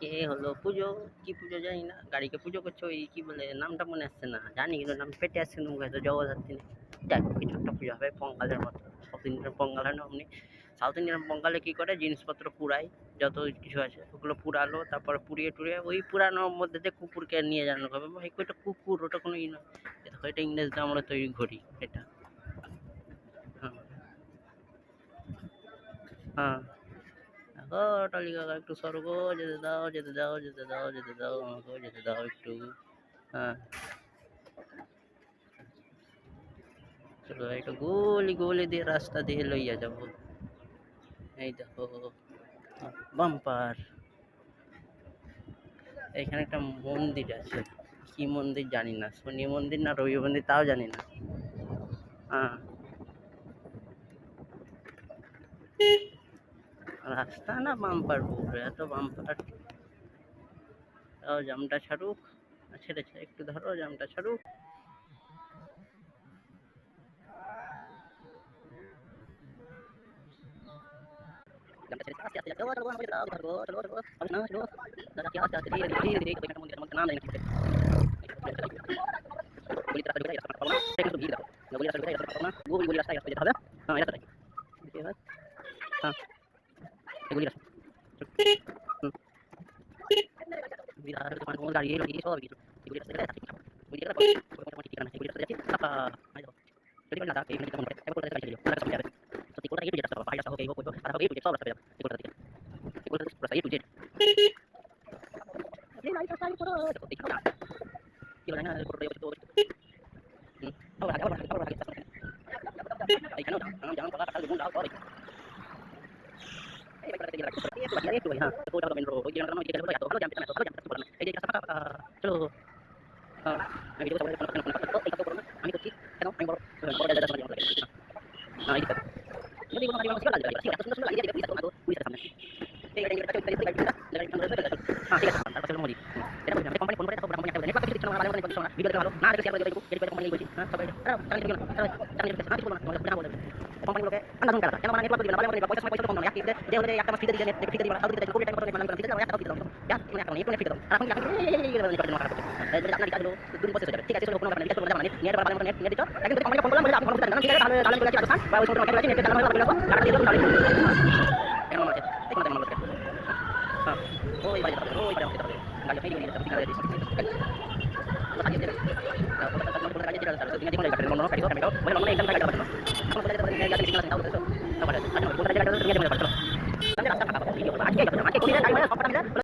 আজকে হলো পুজো, কি পুজো জানি না, গাড়িকে পুজো করছে, ওই কি বলে নামটা মনে আসছে না, জানি কিন্তু নাম পেটে আসছে না মুখে, তো জগদ্ধাত্রী নেই। যাই হোক, কিছু একটা পুজো হবে পঙ্গালের মতো, সাউথ ইন্ডিয়ান পঙ্গাল হয় না অমনি। সাউথ ইন্ডিয়ান পঙ্গালে কি করে, জিনিসপত্র পুরায়, যত কিছু আছে ওগুলো পুরালো, তারপরে পুড়িয়ে টুড়িয়ে ওই পুরানোর মধ্যে দিয়ে কুকুরকে নিয়ে জানো হবে, ভাই ওইটা কুকুর, ওটা কোনো ই নয়। দেখো এটা ইংরেজরা আমরা তৈরি ঘড়ি এটা। হ্যাঁ, হ্যাঁ। দেখো টলি কাকা একটু সরো, যেতে দাও, যেতে দাও, যেতে দাও, যেতে দাও, আমাকেও যেতে দাও একটু। হ্যাঁ, চলো একটু গলি গলি দিয়ে রাস্তা দিয়ে লইয়া যাব। এই দেখো বাম্পার। এখানে একটা মন্দির আছে, কি মন্দির জানি না, শনি মন্দির না রবি মন্দির তাও জানি না। হ্যাঁ, রাস্তা না বাম্পার পুরো এত বাম্পার। তাও জামটা ছাড়ুক, ছেড়েছে একটু ধরো, জামটা ছাড়ুক। জামটা ছেড়েছে, আস্তে আস্তে যাচ্ছে, চলো আমাকে দাও, ধরো, চলো চলো, হবে না, চলো দাদা, কি আস্তে আস্তে ধীরে ধীরে ধীরে ধীরে, এখানে মন্দিরের মধ্যে নাম জানি না। গলি রাস্তা ঢুকে রাস্তা পাবো না, একটু ভিড় দেখো, গলি রাস্তা ঢুকে রাস্তা পাবো না, গলি রাস্তায় যেতে হবে। হ্যাঁ, এই রাস্তাটাই। হ্যাঁ, এগুলি রাস্তা। হুম, বিরাট দোকান, কোনো গাড়ি লরি সব কিছু, এগুলি রাস্তা গেলে ঠিক আছে। ওই জায়গাটা মোটামুটি ঠিকানা, এগুলি রাস্তা যাচ্ছি, এই দেখো, যদি বলি না দাদা এখানে যেতে মনে হয়, এবার কোথায় গাড়ি চলে যাবে, যাবে সত্যি কোথায় একটু যেতে রাস্তা পাবো, পাহাড়ি রাস্তা হোক, এই হোক, ওই হোক, আর হোক, একটু সব রাস্তা যাবে, এই কোথা থেকে, এই কোথা থেকে রাস্তা একটু যেতে। এই লাইট রাস্তা এই পুরো দেখো, এই খাওয়া কি বলে না, পুরো এই তো আবার আগে এইখানেও জাম পাকা কাটাল গুণ দাও সব এই বাইক রাস্তা গিয়ে রাখো, একটু ভাই, হ্যাঁ তো ওটা মেন রোড, ওই জায়গাটা নয়, এই জায়গাটা এত ভালো জাম পেছনে, এত ভালো জাম পেছনে, এই যে রাস্তা পাকা, চলো। হ্যাঁ, আমি ভিডিও চালাতে কোনো এই কথা বলবো না, আমি করছি কেন, আমি বড় বড় জায়গাটা চালাতে যাবো, হ্যাঁ এই কথা যদি কোনো গাড়ি আমার সিগন্যাল লাগে, এত সুন্দর সুন্দর লাগিয়ে দিবে, পুলিশ তো পুলিশের সামনে এই গাড়ি গাড়ি গাড়ি গাড়ি হ্যাঁ ঠিক আছে, তারপর চলো মোদি এটা বলছি, আমি কোম্পানি ফোন করে তারপর কোম্পানি একটা নেটওয়ার্ক কিছু দিচ্ছ না, ভালো মতো দিচ্ছ না, ভিডিও ভালো না, দেখে শেয়ার করে দিও, এডিট কোম্পানি বলছি, হ্যাঁ সবাই চালিয়ে দিও না, চালিয়ে দিও না, কিছু বলবো না, তোমাদের বলে কোম্পানিগুলোকে আন্দাজ করে কেন, মানে নেটওয়ার্ক দিবে না, ভালো মতো পয়সা পয়সা কম না, একটি যে হলে একটা মাস ফ্রি দিয়ে নেট ফ্রি দিয়ে দিবা, সাউথ দিতে কোটি টাকা করে মানে ফ্রি দাও, একটা ফ্রি দাও, যা তুমি একটা নেট ফ্রি দাও, আর এখন এই আপনার কাজগুলো দুদিন পয়সা যাবে, ঠিক আছে চলো কোনো ব্যাপার নেই, কোনো ব্যাপার নেই, নেট ভালো মতো নেট নিয়ে দিচ্ছ, একদম কোম্পানি ফোন করলাম বলে আপনি ফোন করতে না, ঠিক আছে তাহলে তাহলে করে আছে বা ওই ছোট মার্কেট আছে, নেট চালানো হবে ভালো টাকা দিয়ে দাও, তাহলে কেমন আছে ঠিক মতো মনে করতে, হ্যাঁ ওই বাড়ি যাবে, ওই বাড়ি যাবে, গাড়ি ফেরি নিয়ে যাবে, ঠিক আছে তো সাজিয়ে দেবে, ওটা তো কোনো গাড়ি যেটা আছে দিনে দিনে গাড়ি মনে গাড়ি তো আমি তো বলে মনে একদম গাড়ি যাবে না, এখন বলে যাবে গাড়ি সিগন্যাল আছে তাও তো তারপরে আচ্ছা কোন গাড়ি যাবে তো নিয়ে যাবে পারছো, তাহলে রাস্তা ফাঁকা পাবো, ভিডিও আজকে যাবে আজকে কোন গাড়ি মানে সবটা মিলে